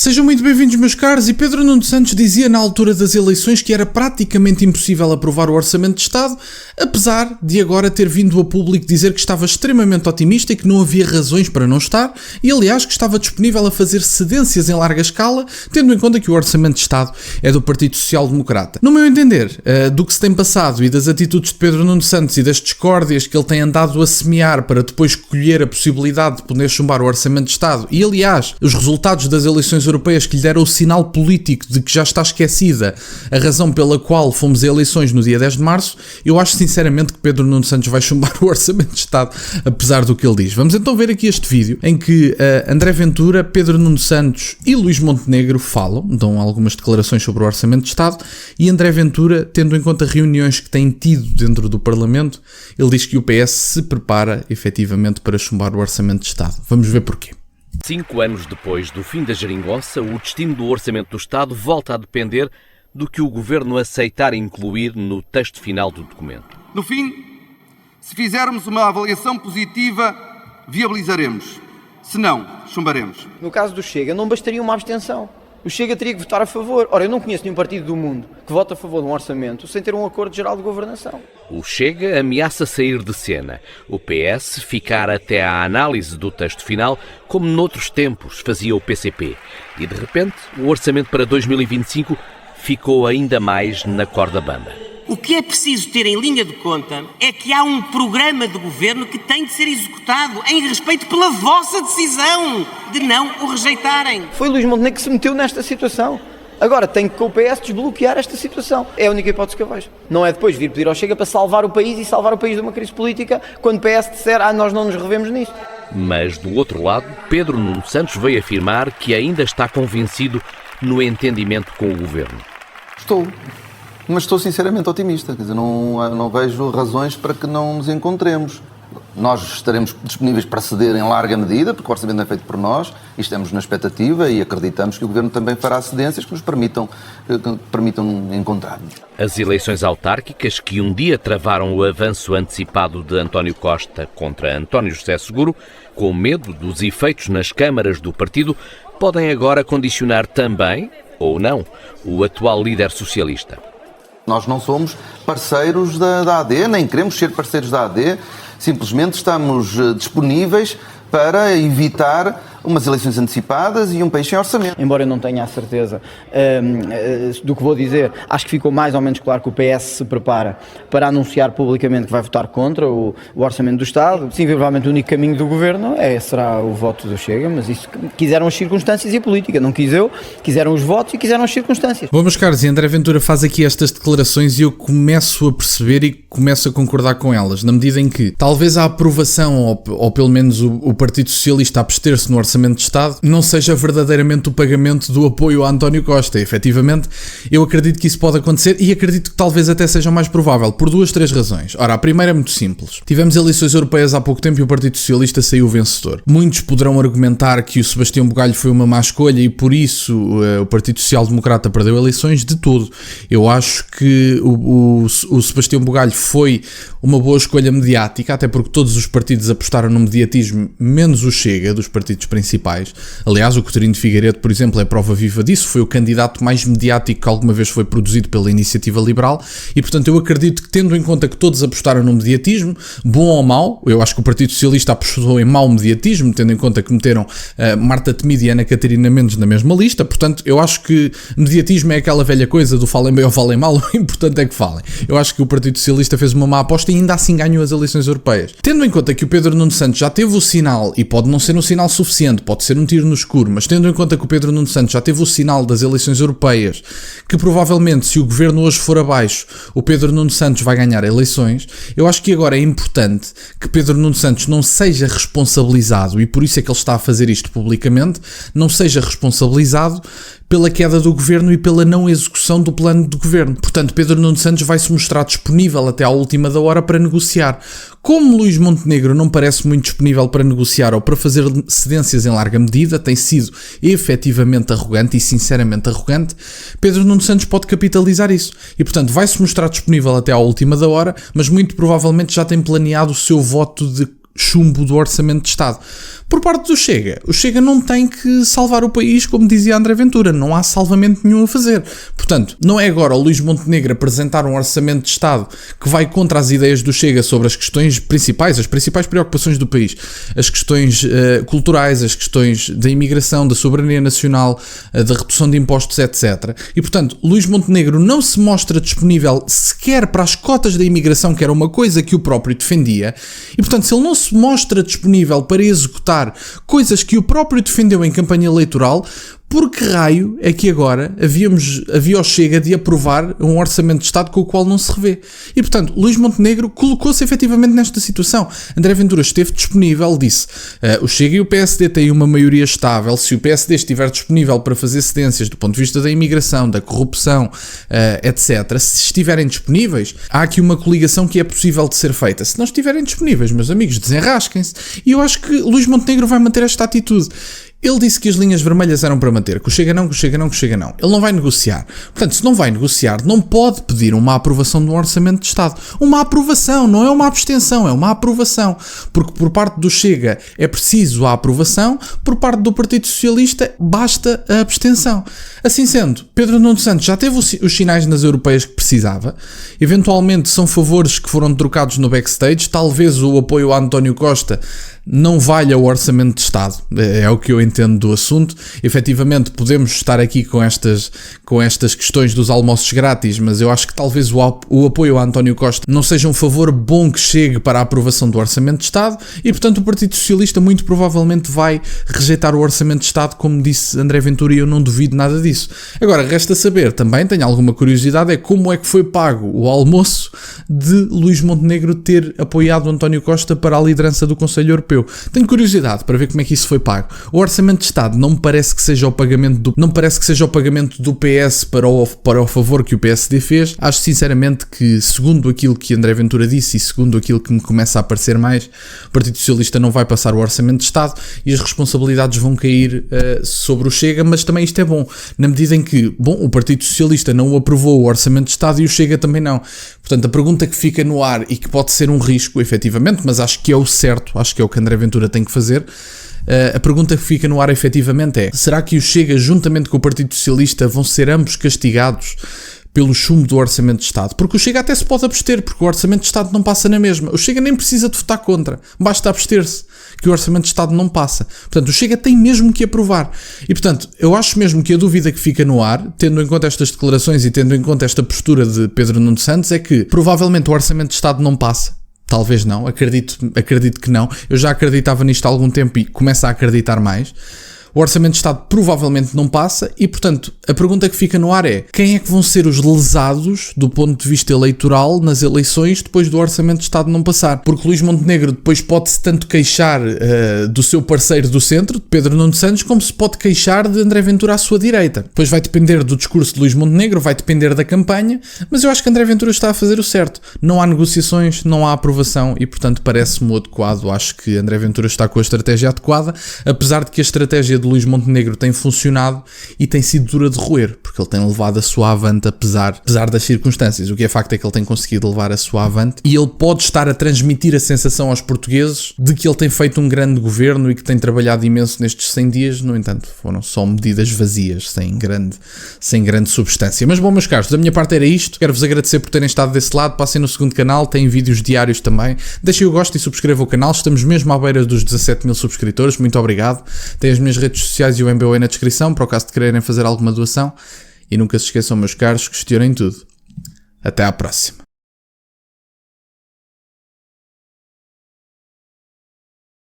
Sejam muito bem-vindos, meus caros, e Pedro Nuno Santos dizia na altura das eleições que era praticamente impossível aprovar o Orçamento de Estado, apesar de agora ter vindo a público dizer que estava extremamente otimista e que não havia razões para não estar, e aliás que estava disponível a fazer cedências em larga escala, tendo em conta que o Orçamento de Estado é do Partido Social Democrata. No meu entender, do que se tem passado e das atitudes de Pedro Nuno Santos e das discórdias que ele tem andado a semear para depois colher a possibilidade de poder chumbar o Orçamento de Estado, e aliás, os resultados das eleições europeias que lhe deram o sinal político de que já está esquecida a razão pela qual fomos a eleições no dia 10 de março, eu acho sinceramente que Pedro Nuno Santos vai chumbar o Orçamento de Estado, apesar do que ele diz. Vamos então ver aqui este vídeo em que André Ventura, Pedro Nuno Santos e Luís Montenegro falam, dão algumas declarações sobre o Orçamento de Estado, e André Ventura, tendo em conta reuniões que tem tido dentro do Parlamento, ele diz que o PS se prepara efetivamente para chumbar o Orçamento de Estado. Vamos ver porquê. 5 anos depois do fim da geringonça, o destino do Orçamento do Estado volta a depender do que o Governo aceitar incluir no texto final do documento. No fim, se fizermos uma avaliação positiva, viabilizaremos. Se não, chumbaremos. No caso do Chega, não bastaria uma abstenção. O Chega teria que votar a favor. Ora, eu não conheço nenhum partido do mundo que vote a favor de um orçamento sem ter um acordo geral de governação. O Chega ameaça sair de cena. O PS ficar até à análise do texto final, como noutros tempos fazia o PCP. E de repente, o orçamento para 2025 ficou ainda mais na corda bamba. O que é preciso ter em linha de conta é que há um programa de governo que tem de ser executado em respeito pela vossa decisão de não o rejeitarem. Foi Luís Montenegro que se meteu nesta situação. Agora tem que com o PS desbloquear esta situação. É a única hipótese que eu vejo. Não é depois vir pedir ao Chega para salvar o país e salvar o país de uma crise política quando o PS disser, nós não nos revemos nisto. Mas do outro lado, Pedro Nuno Santos veio afirmar que ainda está convencido no entendimento com o Governo. Mas estou sinceramente otimista, quer dizer, não vejo razões para que não nos encontremos. Nós estaremos disponíveis para ceder em larga medida, porque o orçamento não é feito por nós, e estamos na expectativa e acreditamos que o Governo também fará cedências que nos permitam encontrar-nos. As eleições autárquicas, que um dia travaram o avanço antecipado de António Costa contra António José Seguro, com medo dos efeitos nas câmaras do partido, podem agora condicionar também, ou não, o atual líder socialista. Nós não somos parceiros da AD, nem queremos ser parceiros da AD, simplesmente estamos disponíveis para evitar umas eleições antecipadas e um país sem orçamento. Embora eu não tenha a certeza do que vou dizer, acho que ficou mais ou menos claro que o PS se prepara para anunciar publicamente que vai votar contra o Orçamento do Estado. Sim, provavelmente o único caminho do Governo será o voto do Chega, mas isso quiseram as circunstâncias e a política. Não quis eu, quiseram os votos e quiseram as circunstâncias. Bom, meus caros, e André Ventura faz aqui estas declarações e eu começo a perceber e começo a concordar com elas, na medida em que talvez a aprovação, ou pelo menos o Partido Socialista abster-se no Orçamento de Estado, não seja verdadeiramente o pagamento do apoio a António Costa. Efetivamente, eu acredito que isso pode acontecer e acredito que talvez até seja mais provável, por 3 razões. Ora, a primeira é muito simples. Tivemos eleições europeias há pouco tempo e o Partido Socialista saiu vencedor. Muitos poderão argumentar que o Sebastião Bugalho foi uma má escolha e por isso o Partido Social Democrata perdeu eleições. De todo. Eu acho que o Sebastião Bugalho foi uma boa escolha mediática, até porque todos os partidos apostaram no mediatismo, menos o Chega, dos partidos principais. Aliás, o Coutinho de Figueiredo, por exemplo, é prova viva disso, foi o candidato mais mediático que alguma vez foi produzido pela Iniciativa Liberal e, portanto, eu acredito que, tendo em conta que todos apostaram no mediatismo, bom ou mau, eu acho que o Partido Socialista apostou em mau mediatismo, tendo em conta que meteram Marta Temido e Ana Catarina Mendes na mesma lista, portanto, eu acho que mediatismo é aquela velha coisa do falem bem ou falem mal, o importante é que falem. Eu acho que o Partido Socialista fez uma má aposta e ainda assim ganhou as eleições europeias. Tendo em conta que o Pedro Nuno Santos já teve o sinal, e pode não ser um sinal suficiente, pode ser um tiro no escuro, mas tendo em conta que o Pedro Nuno Santos já teve o sinal das eleições europeias, que provavelmente se o governo hoje for abaixo, o Pedro Nuno Santos vai ganhar eleições, eu acho que agora é importante que Pedro Nuno Santos não seja responsabilizado, e por isso é que ele está a fazer isto publicamente, não seja responsabilizado pela queda do governo e pela não execução do plano de governo. Portanto, Pedro Nuno Santos vai se mostrar disponível até à última da hora para negociar. Como Luís Montenegro não parece muito disponível para negociar ou para fazer cedências em larga medida, tem sido efetivamente arrogante e sinceramente arrogante, Pedro Nuno Santos pode capitalizar isso. E, portanto, vai se mostrar disponível até à última da hora, mas muito provavelmente já tem planeado o seu voto de chumbo do Orçamento de Estado. Por parte do Chega, o Chega não tem que salvar o país, como dizia André Ventura, não há salvamento nenhum a fazer. Portanto, não é agora o Luís Montenegro apresentar um Orçamento de Estado que vai contra as ideias do Chega sobre as questões principais, as principais preocupações do país, as questões culturais, as questões da imigração, da soberania nacional, da redução de impostos, etc. E, portanto, Luís Montenegro não se mostra disponível sequer para as cotas da imigração, que era uma coisa que o próprio defendia, e, portanto, se ele não se mostra disponível para executar coisas que o próprio defendeu em campanha eleitoral, por que raio é que agora havia o Chega de aprovar um Orçamento de Estado com o qual não se revê? E, portanto, Luís Montenegro colocou-se efetivamente nesta situação. André Ventura esteve disponível, disse, o Chega e o PSD têm uma maioria estável, se o PSD estiver disponível para fazer cedências do ponto de vista da imigração, da corrupção, etc., se estiverem disponíveis, há aqui uma coligação que é possível de ser feita. Se não estiverem disponíveis, meus amigos, desenrasquem-se. E eu acho que Luís Montenegro vai manter esta atitude. Ele disse que as linhas vermelhas eram para manter, que o Chega não, que o Chega não, que o Chega não. Ele não vai negociar. Portanto, se não vai negociar, não pode pedir uma aprovação de um Orçamento de Estado. Uma aprovação, não é uma abstenção, é uma aprovação. Porque por parte do Chega é preciso a aprovação, por parte do Partido Socialista basta a abstenção. Assim sendo, Pedro Nuno Santos já teve os sinais nas europeias que precisava. Eventualmente são favores que foram trocados no backstage. Talvez o apoio a António Costa não valha o Orçamento de Estado, é o que eu entendo do assunto. Efetivamente podemos estar aqui com estas questões dos almoços grátis, mas eu acho que talvez o apoio a António Costa não seja um favor bom que chegue para a aprovação do Orçamento de Estado e, portanto, o Partido Socialista muito provavelmente vai rejeitar o Orçamento de Estado, como disse André Ventura, e eu não duvido nada disso. Agora, resta saber, também tenho alguma curiosidade, é como é que foi pago o almoço de Luís Montenegro ter apoiado António Costa para a liderança do Conselho Europeu. Tenho curiosidade para ver como é que isso foi pago. O Orçamento de Estado não me parece que seja o pagamento do PS para o favor que o PSD fez. Acho sinceramente que, segundo aquilo que André Ventura disse e segundo aquilo que me começa a parecer mais, o Partido Socialista não vai passar o Orçamento de Estado e as responsabilidades vão cair sobre o Chega, mas também isto é bom, na medida em que, o Partido Socialista não aprovou o Orçamento de Estado e o Chega também não. Portanto, a pergunta que fica no ar e que pode ser um risco, efetivamente, mas acho que é o certo, acho que é o que André Ventura tem que fazer. A pergunta que fica no ar efetivamente é: será que o Chega, juntamente com o Partido Socialista, vão ser ambos castigados pelo chumbo do Orçamento de Estado? Porque o Chega até se pode abster, porque o Orçamento de Estado não passa na mesma. O Chega nem precisa de votar contra, basta abster-se, que o Orçamento de Estado não passa. Portanto, o Chega tem mesmo que aprovar. E, portanto, eu acho mesmo que a dúvida que fica no ar, tendo em conta estas declarações e tendo em conta esta postura de Pedro Nuno Santos, é que provavelmente o Orçamento de Estado não passa. Talvez não, acredito que não. Eu já acreditava nisto há algum tempo e começo a acreditar mais. O Orçamento de Estado provavelmente não passa e, portanto, a pergunta que fica no ar é: quem é que vão ser os lesados do ponto de vista eleitoral nas eleições depois do Orçamento de Estado não passar? Porque Luís Montenegro depois pode-se tanto queixar do seu parceiro do centro, de Pedro Nuno Santos, como se pode queixar de André Ventura à sua direita. Depois vai depender do discurso de Luís Montenegro, vai depender da campanha, mas eu acho que André Ventura está a fazer o certo. Não há negociações, não há aprovação e, portanto, parece-me o adequado. Acho que André Ventura está com a estratégia adequada, apesar de que a estratégia de Luís Montenegro tem funcionado e tem sido dura de roer, porque ele tem levado a sua avante apesar das circunstâncias. O que é facto é que ele tem conseguido levar a sua avante e ele pode estar a transmitir a sensação aos portugueses de que ele tem feito um grande governo e que tem trabalhado imenso nestes 100 dias. No entanto, foram só medidas vazias, sem grande substância. Mas bom, meus caros, da minha parte era isto. Quero-vos agradecer por terem estado desse lado. Passem no segundo canal, tem vídeos diários também. Deixem o gosto e subscrevam o canal. Estamos mesmo à beira dos 17 mil subscritores. Muito obrigado. Tem as minnas redes sociais e o MBA na descrição, para o caso de quererem fazer alguma doação. E nunca se esqueçam, meus caros, questionem tudo. Até à próxima.